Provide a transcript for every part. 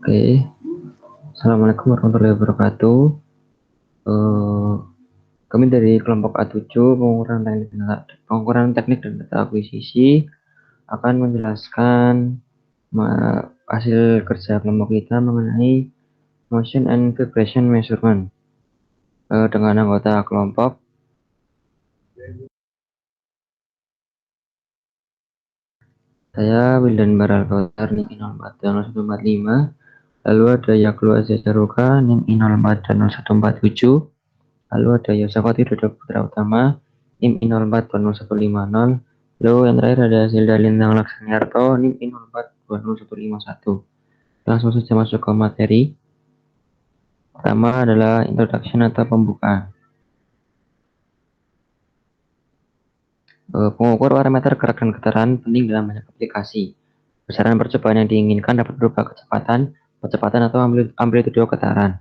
Oke, Assalamualaikum warahmatullahi wabarakatuh. Eh, Kami dari kelompok A7 pengukuran teknik dan data akuisisi akan menjelaskan hasil kerja kelompok kita mengenai motion and vibration measurement dengan anggota kelompok. Saya Wildan Baral Kautar NIM 0145. Lalu ada Yaklu Aziz Jaruka NIM 04 dan 0147. Lalu ada Yosafati Dodo Putra Utama NIM 042050. Lalu yang terakhir ada Zilda Lintang Laksaniarto NIM 042051. Langsung saja masuk ke materi. Pertama adalah introduction atau pembukaan. Pengukur parameter gerak dan getaran penting dalam banyak aplikasi. Besaran percobaan yang diinginkan dapat berupa kecepatan atau amplitude getaran.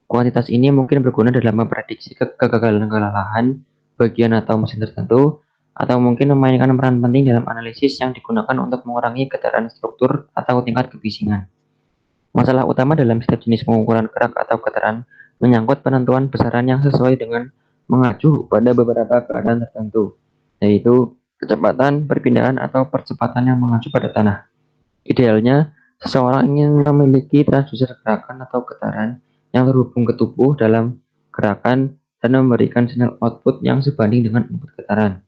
Kuantitas ini mungkin berguna dalam memprediksi kegagalan kelelahan bagian atau mesin tertentu, atau mungkin memainkan peran penting dalam analisis yang digunakan untuk mengurangi getaran struktur atau tingkat kebisingan. Masalah utama dalam setiap jenis pengukuran gerak atau getaran menyangkut penentuan besaran yang sesuai dengan mengacu pada beberapa keadaan tertentu, yaitu kecepatan, perpindahan, atau percepatan yang mengacu pada tanah. Idealnya, seseorang ingin memiliki transducer gerakan atau getaran yang terhubung ke tubuh dalam gerakan dan memberikan sinyal output yang sebanding dengan input getaran.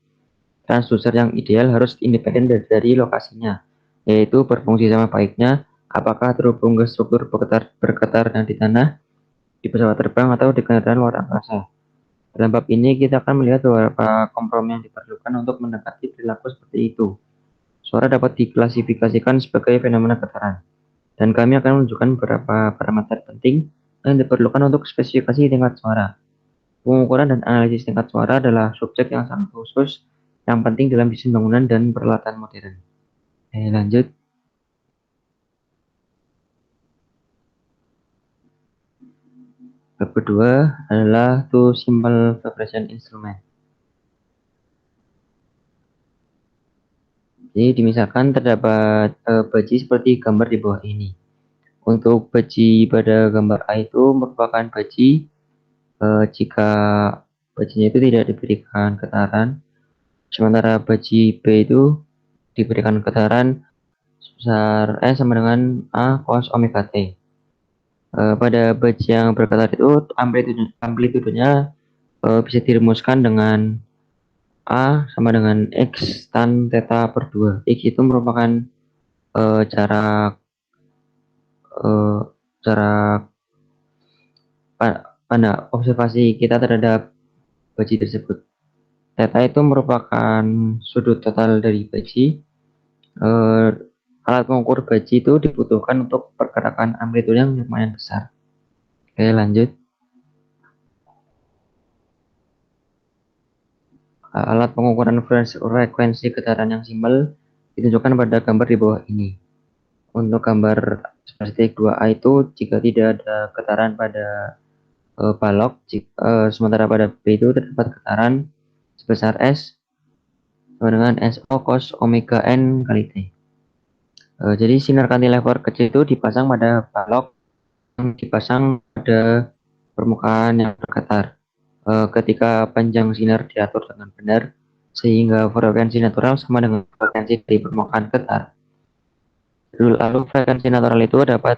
Transducer yang ideal harus independen dari lokasinya, yaitu berfungsi sama baiknya apakah terhubung ke struktur bergetar yang di tanah, di pesawat terbang, atau di kendaraan luar angkasa. Dalam bab ini, kita akan melihat beberapa kompromi yang diperlukan untuk mendekati perilaku seperti itu. Suara dapat diklasifikasikan sebagai fenomena getaran, dan kami akan menunjukkan beberapa parameter penting yang diperlukan untuk spesifikasi tingkat suara. Pengukuran dan analisis tingkat suara adalah subjek yang sangat khusus yang penting dalam desain bangunan dan peralatan modern. Lanjut. Bab kedua adalah two simple vibration instrument. Jadi misalkan terdapat baji seperti gambar di bawah ini. Untuk baji pada gambar A itu merupakan baji jika bajinya itu tidak diberikan getaran, sementara baji B itu diberikan getaran sebesar S sama dengan A cos omega T. Pada baji yang bergetar itu amplitudenya bisa dirumuskan dengan A sama dengan X tan theta per 2. X itu merupakan jarak eh, jarak pada observasi kita terhadap baji tersebut. Theta itu merupakan sudut total dari baji. Alat pengukur baji itu dibutuhkan untuk pergerakan amplitude yang lumayan besar. Oke, lanjut. Alat pengukuran frekuensi getaran yang simpel ditunjukkan pada gambar di bawah ini. Untuk gambar spesifik 2A itu jika tidak ada getaran pada balok, sementara pada B itu terdapat getaran sebesar S sama dengan SO cos omega N kali T. Jadi sinar cantilever kecil itu dipasang pada balok yang dipasang pada permukaan yang bergetar. Ketika panjang sinar diatur dengan benar, sehingga frekuensi natural sama dengan frekuensi dari permukaan getar. Lalu frekuensi natural itu dapat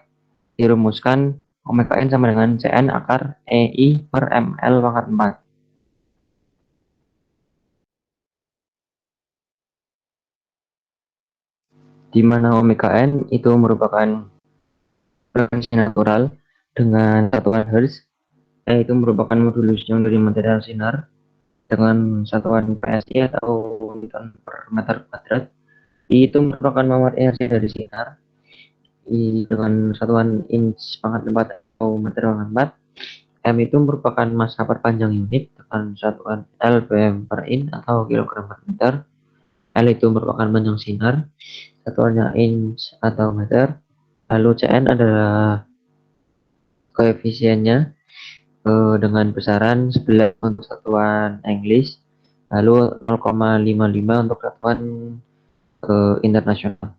dirumuskan omega n sama dengan Cn akar EI per ml pangkat 4. Di mana omega n itu merupakan frekuensi natural dengan satuan Hertz, yaitu merupakan modulus yang dari material sinar dengan satuan PSI atau Newton per meter kuadrat. I itu merupakan momент energi dari sinar. I dengan satuan inch pangkat 4 atau meter pangkat 4. M itu merupakan massa per panjang unit dengan satuan lbm per in atau kilogram per meter. L itu merupakan panjang sinar, satuannya inch atau meter. Lalu Cn adalah koefisiennya dengan besaran 11 untuk satuan English, lalu 0,55 untuk satuan internasional.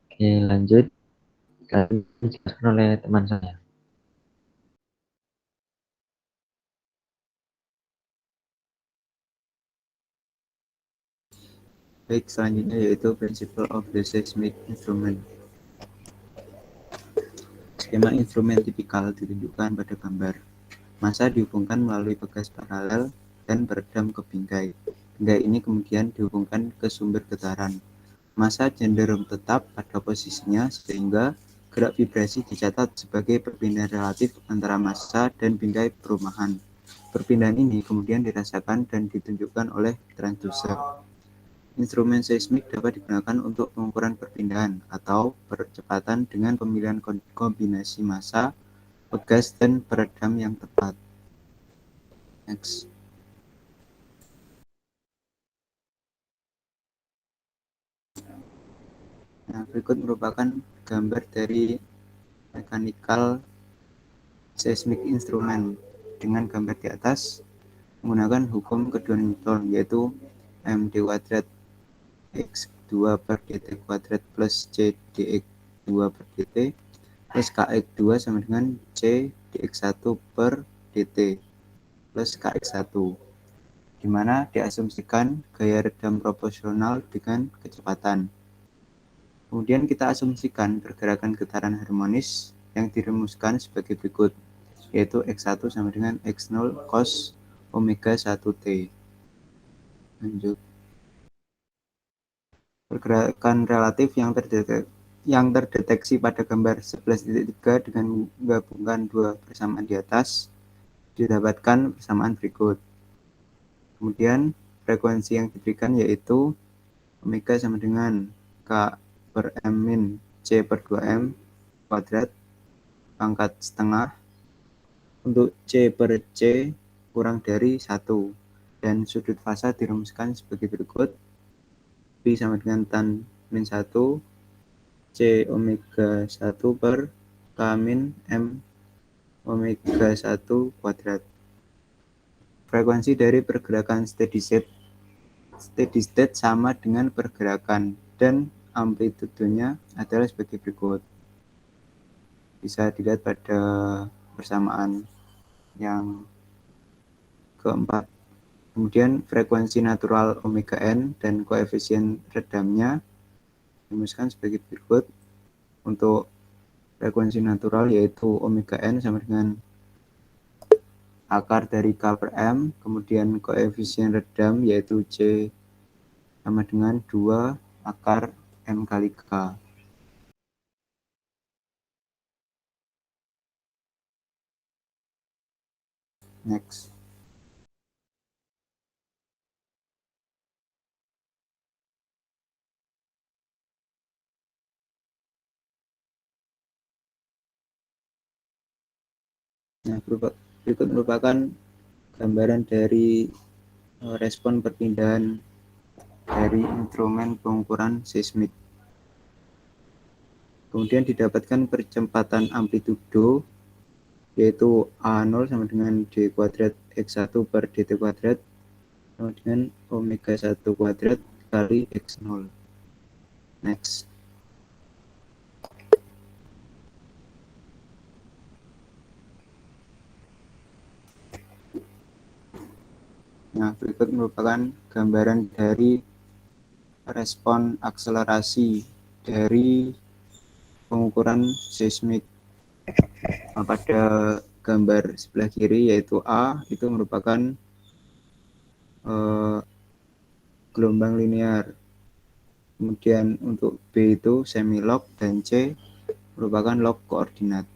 Oke, lanjut. dijelaskan oleh teman saya. Baik, selanjutnya yaitu Principle of the Seismic Instrument. Skema instrumen tipikal ditunjukkan pada gambar. Massa dihubungkan melalui pegas paralel dan beredam ke bingkai. Bingkai ini kemudian dihubungkan ke sumber getaran. Massa cenderung tetap pada posisinya sehingga gerak vibrasi dicatat sebagai perpindahan relatif antara massa dan bingkai perumahan. Perpindahan ini kemudian dirasakan dan ditunjukkan oleh transducer. Instrumen seismik dapat digunakan untuk pengukuran perpindahan atau percepatan dengan pemilihan kombinasi massa, pegas, dan peredam yang tepat. Next. Nah, berikut merupakan gambar dari mechanical seismic instrument dengan gambar di atas menggunakan hukum kedua Newton, yaitu md kuadrat x2 per dt kuadrat plus c dx2 per dt plus kx2 sama dengan c dx1 per dt plus kx1, di mana diasumsikan gaya redam proporsional dengan kecepatan. Kemudian kita asumsikan pergerakan getaran harmonis yang dirumuskan sebagai berikut, yaitu x1 sama dengan x0 cos omega 1t. Lanjut. Pergerakan relatif yang terdeteksi pada gambar 11.3 dengan menggabungkan dua persamaan di atas didapatkan persamaan berikut. Kemudian frekuensi yang diberikan yaitu omega sama dengan k per m min c per 2m kuadrat pangkat setengah untuk c per c kurang dari 1, dan sudut fasa dirumuskan sebagai berikut: P sama dengan tan min 1 C omega 1 per K min M omega 1 kuadrat. Frekuensi dari pergerakan steady state sama dengan pergerakan dan amplitudenya adalah sebagai berikut. Bisa dilihat pada persamaan yang keempat. Kemudian frekuensi natural omega n dan koefisien redamnya dirumuskan sebagai berikut. Untuk frekuensi natural yaitu omega n sama dengan akar dari K per M, kemudian koefisien redam yaitu C sama dengan 2 akar M kali K. Next. Nah, berikut merupakan gambaran dari respon perpindahan dari instrumen pengukuran seismik. Kemudian didapatkan percepatan amplitudo yaitu A0 sama dengan D kuadrat X1 per DT kuadrat sama dengan omega 1 kuadrat kali X0. Next. Nah, berikut merupakan gambaran dari respon akselerasi dari pengukuran seismik. Nah, pada gambar sebelah kiri yaitu A itu merupakan gelombang linear. Kemudian untuk B itu semi log dan C merupakan log koordinat.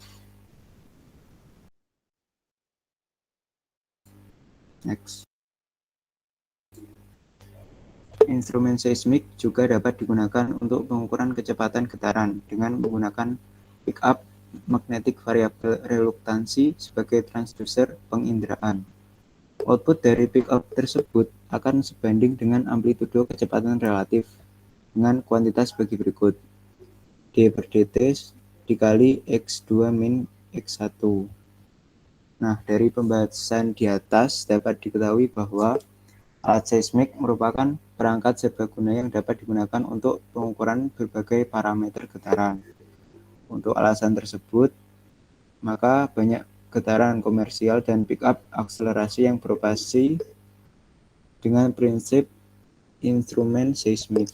Next. Instrumen seismik juga dapat digunakan untuk pengukuran kecepatan getaran dengan menggunakan pick up magnetic variable reluktansi sebagai transducer penginderaan. Output dari pick up tersebut akan sebanding dengan amplitudo kecepatan relatif dengan kuantitas bagi berikut: D per dt dikali x2 min x1. Nah, dari pembahasan di atas dapat diketahui bahwa alat seismik merupakan perangkat serbaguna yang dapat digunakan untuk pengukuran berbagai parameter getaran. Untuk alasan tersebut, maka banyak getaran komersial dan pickup akselerasi yang beroperasi dengan prinsip instrumen seismik.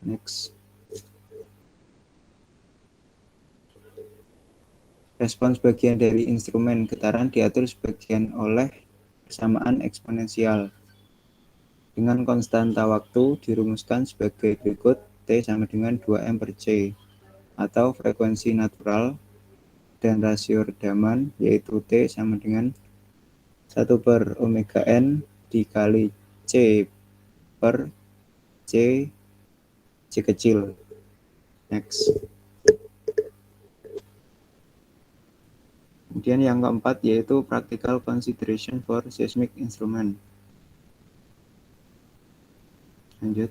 Next. Respons bagian dari instrumen getaran diatur sebagian oleh persamaan eksponensial. Dengan konstanta waktu dirumuskan sebagai berikut: T sama dengan 2M per C, atau frekuensi natural, dan rasio redaman yaitu T sama dengan 1 per omega N dikali C per C kecil. Next. Kemudian yang keempat yaitu practical consideration for seismic instrument. Lanjut.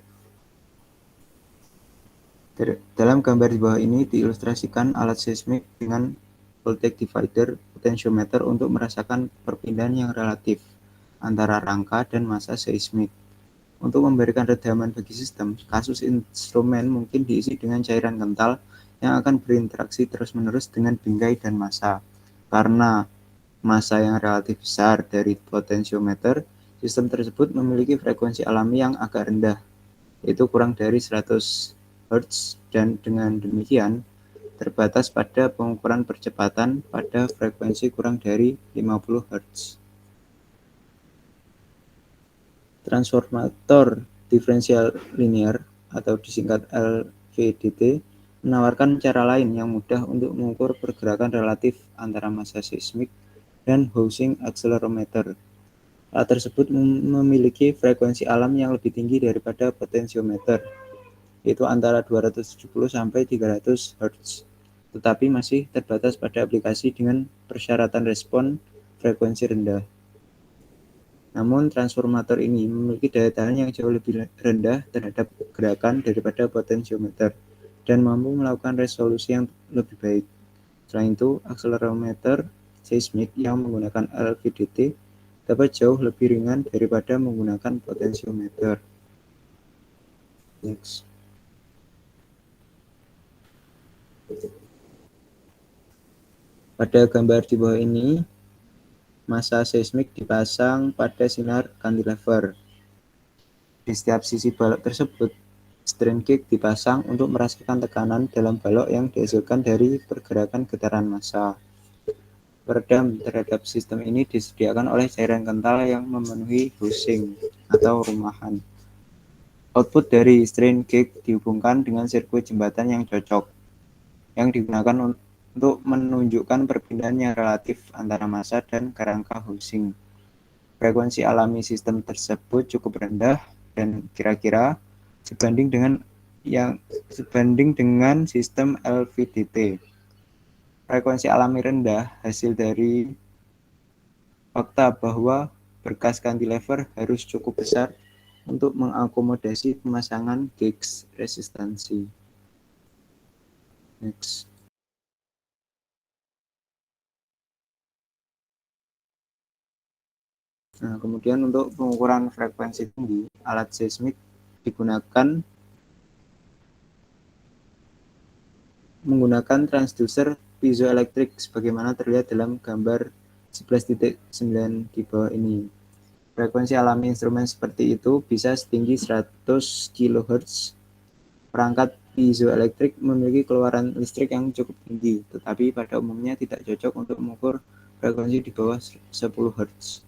Dalam gambar di bawah ini diilustrasikan alat seismik dengan voltage divider potentiometer untuk merasakan perpindahan yang relatif antara rangka dan massa seismik. Untuk memberikan redaman bagi sistem, kasus instrumen mungkin diisi dengan cairan kental yang akan berinteraksi terus-menerus dengan bingkai dan massa. Karena massa yang relatif besar dari potentiometer, sistem tersebut memiliki frekuensi alami yang agak rendah, yaitu kurang dari 100 Hz, dan dengan demikian terbatas pada pengukuran percepatan pada frekuensi kurang dari 50 Hz. Transformator diferensial linear atau disingkat LVDT menawarkan cara lain yang mudah untuk mengukur pergerakan relatif antara massa seismik dan Hounsing accelerometer. Alat tersebut memiliki frekuensi alam yang lebih tinggi daripada potensiometer, yaitu antara 270 sampai 300 Hz, tetapi masih terbatas pada aplikasi dengan persyaratan respon frekuensi rendah. Namun transformator ini memiliki daya tahan yang jauh lebih rendah terhadap gerakan daripada potensiometer dan mampu melakukan resolusi yang lebih baik. Selain itu, akselerometer seismik yang menggunakan LVDT dapat jauh lebih ringan daripada menggunakan potensiometer. Next. Pada gambar di bawah ini, massa seismik dipasang pada sinar cantilever. Di setiap sisi balok tersebut, strain gauge dipasang untuk merasakan tekanan dalam balok yang dihasilkan dari pergerakan getaran massa. Peredam terhadap sistem ini disediakan oleh cairan kental yang memenuhi housing atau rumahan. Output dari strain gauge dihubungkan dengan sirkuit jembatan yang cocok, yang digunakan untuk menunjukkan perpindahan yang relatif antara massa dan kerangka housing. Frekuensi alami sistem tersebut cukup rendah dan kira-kira sebanding dengan sistem LVDT. Frekuensi alami rendah hasil dari fakta bahwa berkas cantilever harus cukup besar untuk mengakomodasi pemasangan gauge resistansi. Next. Nah, kemudian untuk pengukuran frekuensi tinggi, alat seismik menggunakan transducer piezoelektrik sebagaimana terlihat dalam gambar 11.9 di bawah ini. Frekuensi alami instrumen seperti itu bisa setinggi 100 kHz. Perangkat piezoelektrik memiliki keluaran listrik yang cukup tinggi, tetapi pada umumnya tidak cocok untuk mengukur frekuensi di bawah 10 Hz.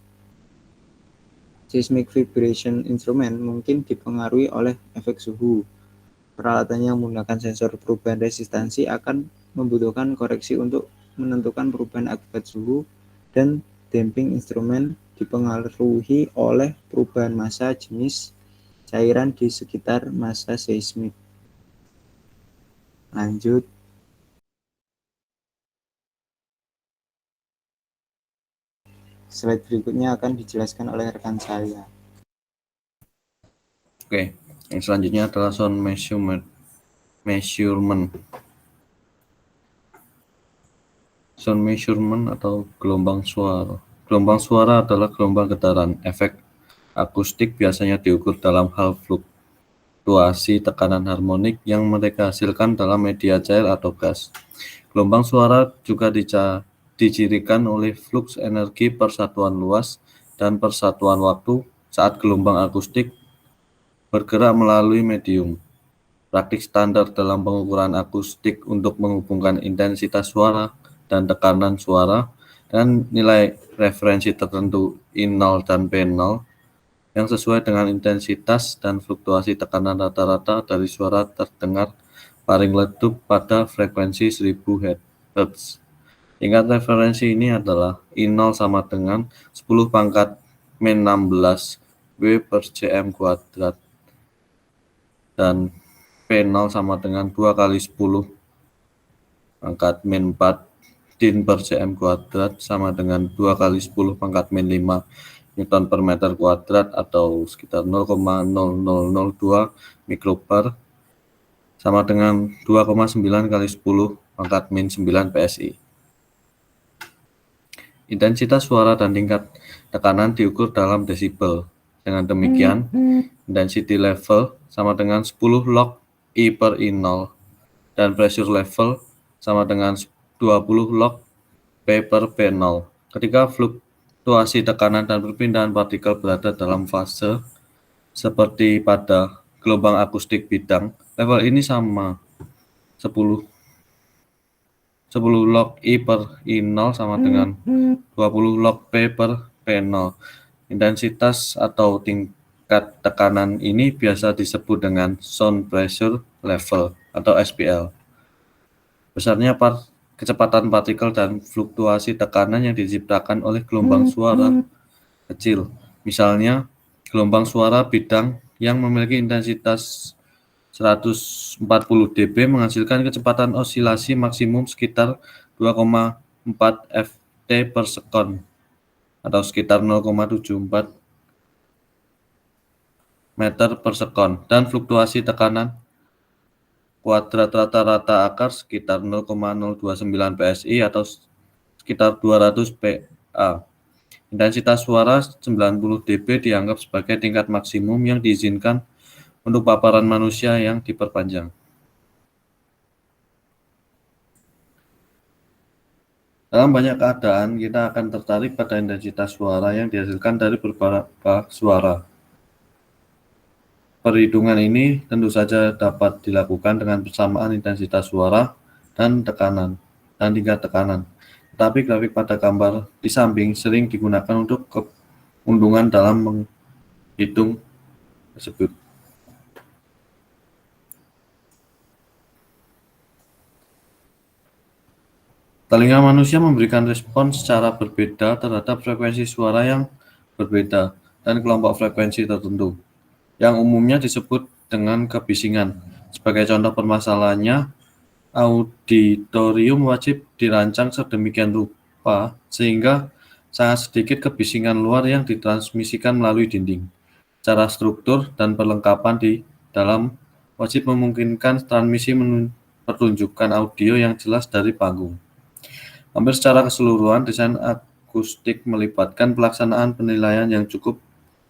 Seismic vibration instrument mungkin dipengaruhi oleh efek suhu. Peralatan yang menggunakan sensor perubahan resistansi akan membutuhkan koreksi untuk menentukan perubahan akibat suhu, dan damping instrumen dipengaruhi oleh perubahan massa jenis cairan di sekitar massa seismik. Lanjut. Slide berikutnya akan dijelaskan oleh rekan saya. Oke, yang selanjutnya adalah sound measurement. Sound measurement atau gelombang suara. Gelombang suara adalah gelombang getaran. Efek akustik biasanya diukur dalam hal flux. fluktuasi tekanan harmonik yang mereka hasilkan dalam media cair atau gas. Gelombang suara juga dicirikan oleh fluks energi persatuan luas dan persatuan waktu saat gelombang akustik bergerak melalui medium. Praktik standar dalam pengukuran akustik untuk menghubungkan intensitas suara dan tekanan suara dan nilai referensi tertentu I0 dan P0 yang sesuai dengan intensitas dan fluktuasi tekanan rata-rata dari suara terdengar paling letup pada frekuensi 1000 Hz. Tingkat referensi ini adalah I0 sama dengan 10 pangkat min 16 W per cm kuadrat dan P0 sama dengan 2 kali 10 pangkat min 4 din per cm kuadrat sama dengan 2 kali 10 pangkat min 5 Newton per meter kuadrat atau sekitar 0,0002 mikrobar sama dengan 2,9 kali 10 pangkat min 9 PSI. Intensitas suara dan tingkat tekanan diukur dalam desibel. Dengan demikian, intensity level sama dengan 10 log I per I0 dan pressure level sama dengan 20 log P per P0. Ketika fluktuasi tekanan dan perpindahan partikel berada dalam fase seperti pada gelombang akustik bidang, level ini sama 10 log I per I0 sama dengan 20 log P per P0. Intensitas atau tingkat tekanan ini biasa disebut dengan sound pressure level atau SPL. Besarnya kecepatan partikel dan fluktuasi tekanan yang diciptakan oleh gelombang suara kecil. Misalnya, gelombang suara bidang yang memiliki intensitas 140 dB menghasilkan kecepatan osilasi maksimum sekitar 2,4 ft per sekon atau sekitar 0,74 meter per sekon dan fluktuasi tekanan kuadrat rata-rata akar sekitar 0,029 PSI atau sekitar 200 PA. Intensitas suara 90 dB dianggap sebagai tingkat maksimum yang diizinkan untuk paparan manusia yang diperpanjang. Dalam banyak keadaan, kita akan tertarik pada intensitas suara yang dihasilkan dari beberapa suara. Perhitungan ini tentu saja dapat dilakukan dengan persamaan intensitas suara dan tekanan dan tingkat tekanan. Tetapi grafik pada gambar di samping sering digunakan untuk keuntungan dalam menghitung tersebut. Telinga manusia memberikan respon secara berbeda terhadap frekuensi suara yang berbeda dan kelompok frekuensi tertentu, yang umumnya disebut dengan kebisingan. Sebagai contoh permasalahannya, auditorium wajib dirancang sedemikian rupa sehingga sangat sedikit kebisingan luar yang ditransmisikan melalui dinding. Cara struktur dan perlengkapan di dalam wajib memungkinkan transmisi pertunjukan audio yang jelas dari panggung. Hampir secara keseluruhan, desain akustik melibatkan pelaksanaan penilaian yang cukup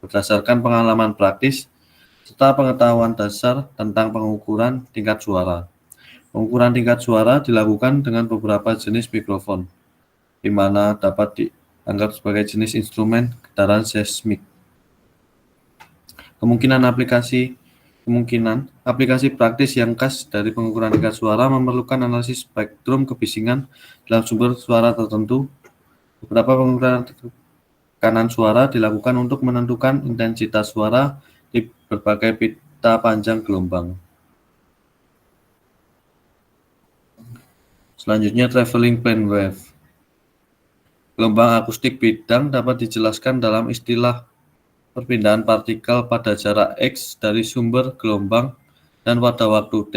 berdasarkan pengalaman praktis serta pengetahuan dasar tentang pengukuran tingkat suara. Pengukuran tingkat suara dilakukan dengan beberapa jenis mikrofon, di mana dapat dianggap sebagai jenis instrumen getaran seismik. Kemungkinan aplikasi praktis yang khas dari pengukuran tingkat suara memerlukan analisis spektrum kebisingan dalam sumber suara tertentu. Beberapa pengukuran tekanan suara dilakukan untuk menentukan intensitas suara di berbagai pita panjang gelombang. Selanjutnya, traveling plane wave. Gelombang akustik bidang dapat dijelaskan dalam istilah perpindahan partikel pada jarak X dari sumber gelombang dan pada waktu T.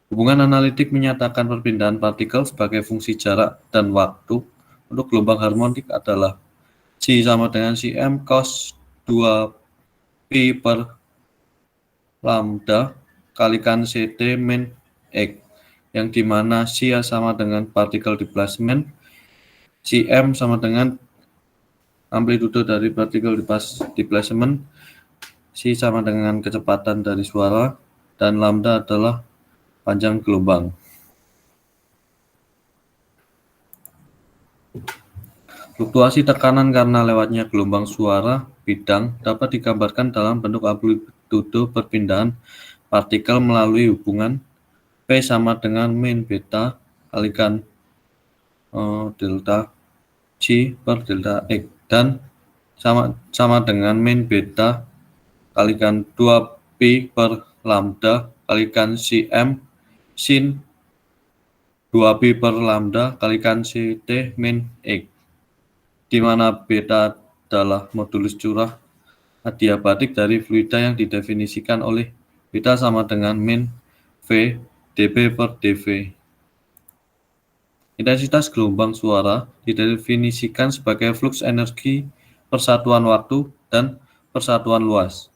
Hubungan analitik menyatakan perpindahan partikel sebagai fungsi jarak dan waktu untuk gelombang harmonik adalah C sama dengan Cm cos 2 pi per lambda kalikan Ct min X, yang dimana C sama dengan partikel displacement, Cm sama dengan amplitude dari partikel displacement, C sama dengan kecepatan dari suara, dan lambda adalah panjang gelombang. Fluktuasi tekanan karena lewatnya gelombang suara bidang dapat digambarkan dalam bentuk amplitudo perpindahan partikel melalui hubungan P sama dengan min beta kalikan delta G per delta X, dan sama dengan min beta kalikan 2pi per lambda kalikan Cm sin 2pi per lambda kalikan Ct min X, di mana beta adalah modulus curah adiabatik dari fluida yang didefinisikan oleh beta sama dengan min V dB per dV. Intensitas gelombang suara didefinisikan sebagai flux energi persatuan waktu dan persatuan luas.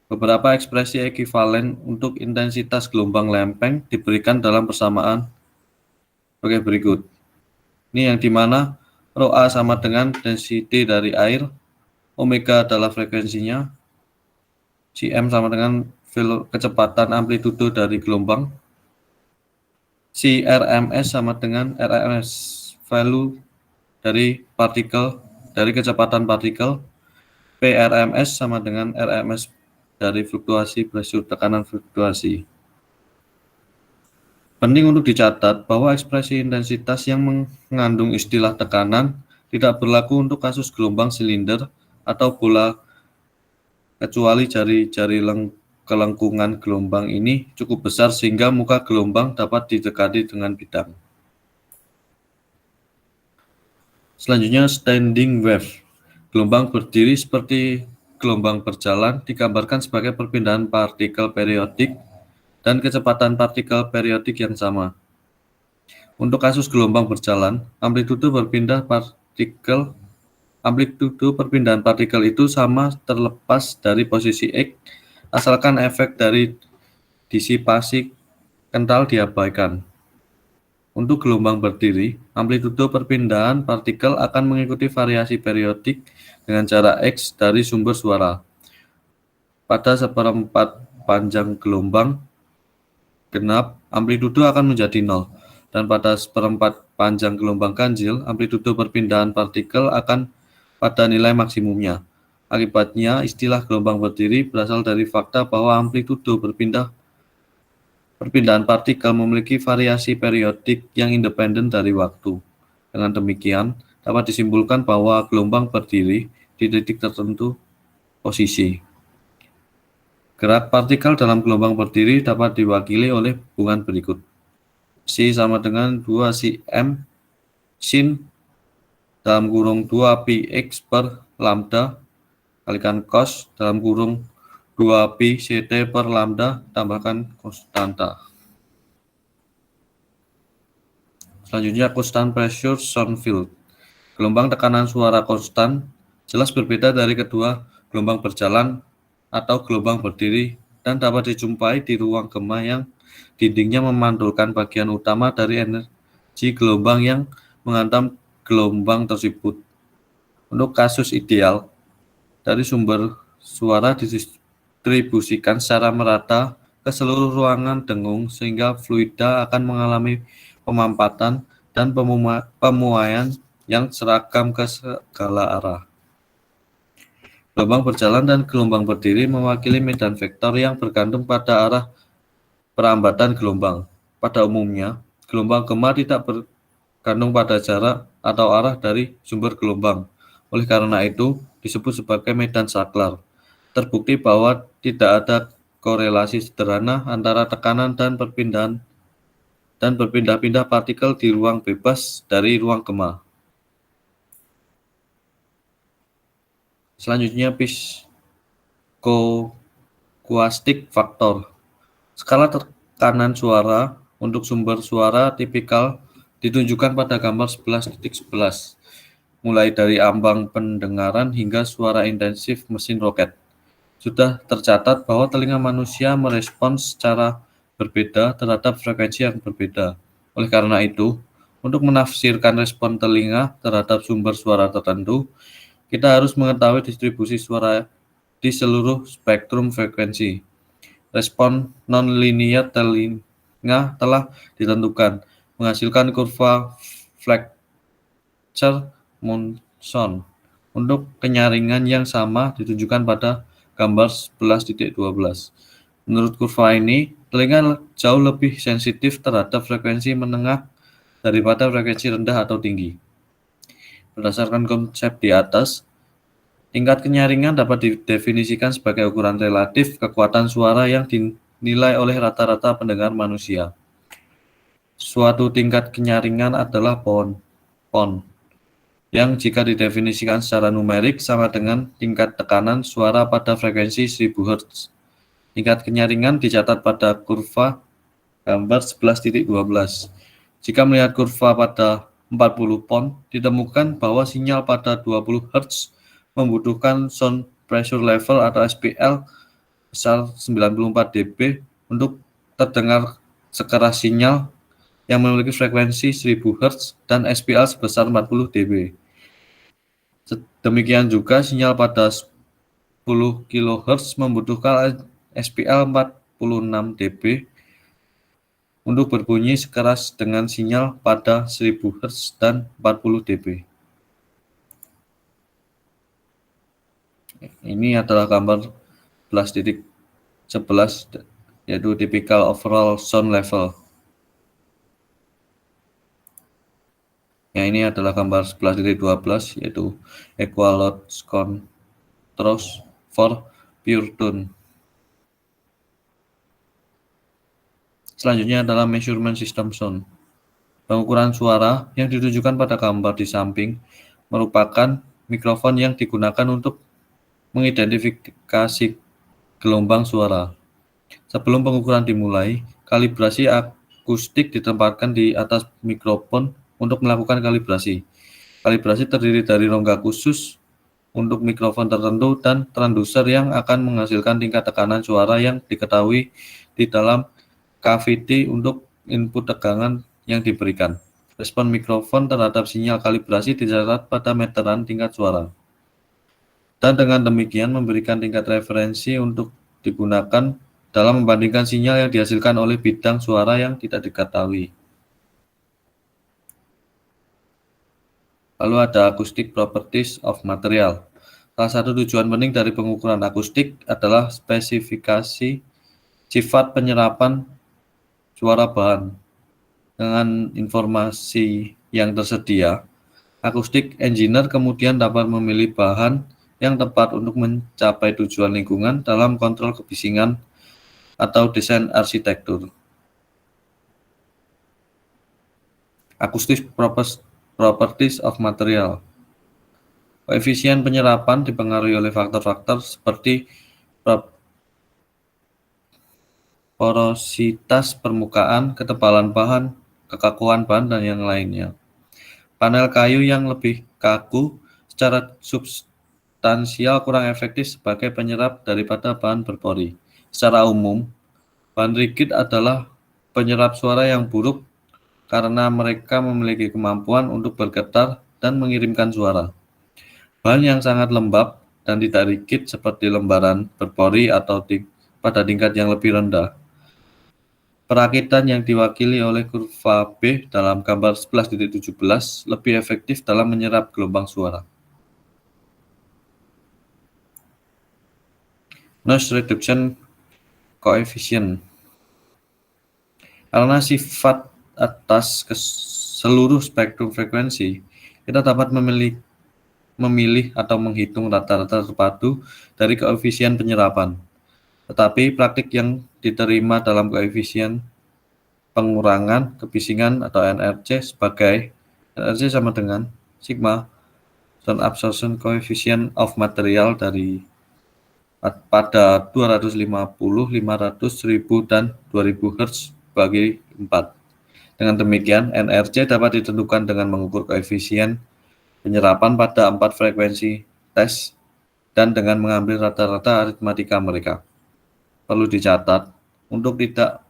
Beberapa ekspresi ekivalen untuk intensitas gelombang lempeng diberikan dalam persamaan sebagai berikut. Ini yang dimana Rho A sama dengan density dari air, omega adalah frekuensinya, Cm sama dengan kecepatan amplitudo dari gelombang, Si RMS sama dengan RMS value dari partikel dari kecepatan partikel, PRMS sama dengan RMS dari fluktuasi pressure tekanan fluktuasi. Penting untuk dicatat bahwa ekspresi intensitas yang mengandung istilah tekanan tidak berlaku untuk kasus gelombang silinder atau bola, kecuali jari-jari kelengkungan gelombang ini cukup besar sehingga muka gelombang dapat didekati dengan bidang. Selanjutnya standing wave. Gelombang berdiri seperti gelombang berjalan digambarkan sebagai perpindahan partikel periodik dan kecepatan partikel periodik yang sama. Untuk kasus gelombang berjalan, amplitudo perpindahan partikel itu sama terlepas dari posisi X, asalkan efek dari disipasi kental diabaikan. Untuk gelombang berdiri, amplitudo perpindahan partikel akan mengikuti variasi periodik dengan jarak X dari sumber suara. Pada seperempat panjang gelombang genap, amplitudo akan menjadi 0, dan pada seperempat panjang gelombang ganjil, amplitudo perpindahan partikel akan pada nilai maksimumnya. Akibatnya, istilah gelombang berdiri berasal dari fakta bahwa amplitudo perpindahan partikel memiliki variasi periodik yang independen dari waktu. Dengan demikian, dapat disimpulkan bahwa gelombang berdiri di titik tertentu posisi. Gerak partikel dalam gelombang berdiri dapat diwakili oleh hubungan berikut. C sama dengan 2Cm sin dalam kurung 2πx per lambda kalikan cos dalam kurung 2pi Ct per lambda tambahkan konstanta. Selanjutnya constant pressure sound field. Gelombang tekanan suara konstan jelas berbeda dari kedua gelombang berjalan atau gelombang berdiri dan dapat dijumpai di ruang gema yang dindingnya memantulkan bagian utama dari energi gelombang yang menghantam gelombang tersebut. Untuk kasus ideal, dari sumber suara didistribusikan secara merata ke seluruh ruangan dengung sehingga fluida akan mengalami pemampatan dan pemuaian yang seragam ke segala arah. Gelombang berjalan dan gelombang berdiri mewakili medan vektor yang bergantung pada arah perambatan gelombang. Pada umumnya, gelombang gema tidak bergantung pada jarak atau arah dari sumber gelombang. Oleh karena itu, disebut sebagai medan saklar. Terbukti bahwa tidak ada korelasi sederhana antara tekanan dan berpindah-pindah partikel di ruang bebas dari ruang gema. Selanjutnya psikoakustik faktor. Skala tekanan suara untuk sumber suara tipikal ditunjukkan pada gambar 11.11, mulai dari ambang pendengaran hingga suara intensif mesin roket. Sudah tercatat bahwa telinga manusia merespons secara berbeda terhadap frekuensi yang berbeda. Oleh karena itu, untuk menafsirkan respon telinga terhadap sumber suara tertentu, kita harus mengetahui distribusi suara di seluruh spektrum frekuensi. Respon nonlinear telinga telah ditentukan, menghasilkan kurva Fletcher-Monson. Untuk kenyaringan yang sama ditunjukkan pada gambar 11.12. Menurut kurva ini, telinga jauh lebih sensitif terhadap frekuensi menengah daripada frekuensi rendah atau tinggi. Berdasarkan konsep di atas, tingkat kenyaringan dapat didefinisikan sebagai ukuran relatif kekuatan suara yang dinilai oleh rata-rata pendengar manusia. Suatu tingkat kenyaringan adalah PON, yang jika didefinisikan secara numerik sama dengan tingkat tekanan suara pada frekuensi 1000 Hz. Tingkat kenyaringan dicatat pada kurva gambar 11.12. Jika melihat kurva pada 40 PON, ditemukan bahwa sinyal pada 20 Hz membutuhkan sound pressure level atau SPL besar 94 dB untuk terdengar sekeras sinyal yang memiliki frekuensi 1000 Hz dan SPL sebesar 40 dB. Demikian juga sinyal pada 10 kHz membutuhkan SPL 46 dB untuk berbunyi sekeras dengan sinyal pada 1000 Hz dan 40 dB. Ini adalah gambar 11.11 yaitu typical overall sound level. Yang ini adalah gambar 11.12 yaitu equal load contrast for pure tone. Selanjutnya adalah measurement system sound. Pengukuran suara yang ditunjukkan pada gambar di samping merupakan mikrofon yang digunakan untuk mengidentifikasi gelombang suara. Sebelum pengukuran dimulai, kalibrasi akustik ditempatkan di atas mikrofon untuk melakukan kalibrasi. Kalibrasi terdiri dari rongga khusus untuk mikrofon tertentu dan transducer yang akan menghasilkan tingkat tekanan suara yang diketahui di dalam cavity untuk input tegangan yang diberikan. Respon mikrofon terhadap sinyal kalibrasi dicatat pada meteran tingkat suara. Dan dengan demikian memberikan tingkat referensi untuk digunakan dalam membandingkan sinyal yang dihasilkan oleh bidang suara yang tidak diketahui. Lalu ada acoustic properties of material. Salah satu tujuan penting dari pengukuran akustik adalah spesifikasi sifat penyerapan suara bahan. Dengan informasi yang tersedia, acoustic engineer kemudian dapat memilih bahan yang tepat untuk mencapai tujuan lingkungan dalam kontrol kebisingan atau desain arsitektur. Acoustic properties of material. Koefisien penyerapan dipengaruhi oleh faktor-faktor seperti porositas permukaan, ketebalan bahan, kekakuan bahan, dan yang lainnya. Panel kayu yang lebih kaku secara substansial kurang efektif sebagai penyerap daripada bahan berpori. Secara umum, bahan rigid adalah penyerap suara yang buruk karena mereka memiliki kemampuan untuk bergetar dan mengirimkan suara. Bahan yang sangat lembab dan tidak rigid seperti lembaran berpori atau pada tingkat yang lebih rendah. Perakitan yang diwakili oleh kurva B dalam gambar 11.17 lebih efektif dalam menyerap gelombang suara. Noise reduction coefficient. Karena sifat atas ke seluruh spektrum frekuensi, kita dapat memilih atau menghitung rata-rata terpadu dari koefisien penyerapan. Tetapi praktik yang diterima dalam koefisien pengurangan kebisingan atau NRC sebagai NRC sama dengan sigma sound absorption coefficient of material dari pada 250, 500, 1000 dan 2000 Hz bagi 4. Dengan demikian, NRC dapat ditentukan dengan mengukur koefisien penyerapan pada 4 frekuensi tes dan dengan mengambil rata-rata aritmatika mereka. Perlu dicatat, untuk tidak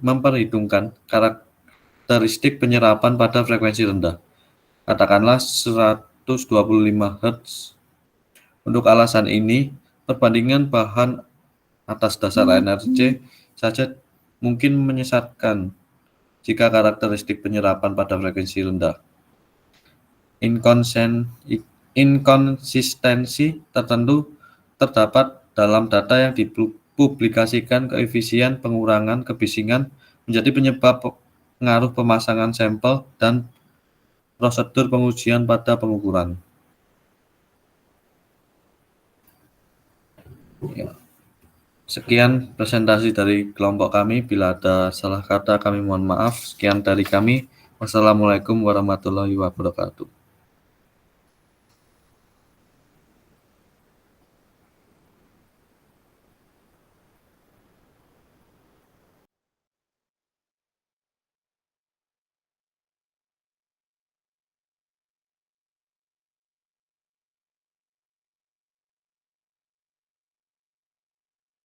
memperhitungkan karakteristik penyerapan pada frekuensi rendah, katakanlah 125 Hz. Untuk alasan ini, Perbandingan bahan atas dasar NRC saja mungkin menyesatkan jika karakteristik penyerapan pada frekuensi rendah. Inkonsistensi tertentu terdapat dalam data yang dipublikasikan. Koefisien pengurangan kebisingan menjadi penyebab pengaruh pemasangan sampel dan prosedur pengujian pada pengukuran. Ya. Sekian presentasi dari kelompok kami. Bila ada salah kata kami mohon maaf. Sekian dari kami. Wassalamualaikum warahmatullahi wabarakatuh.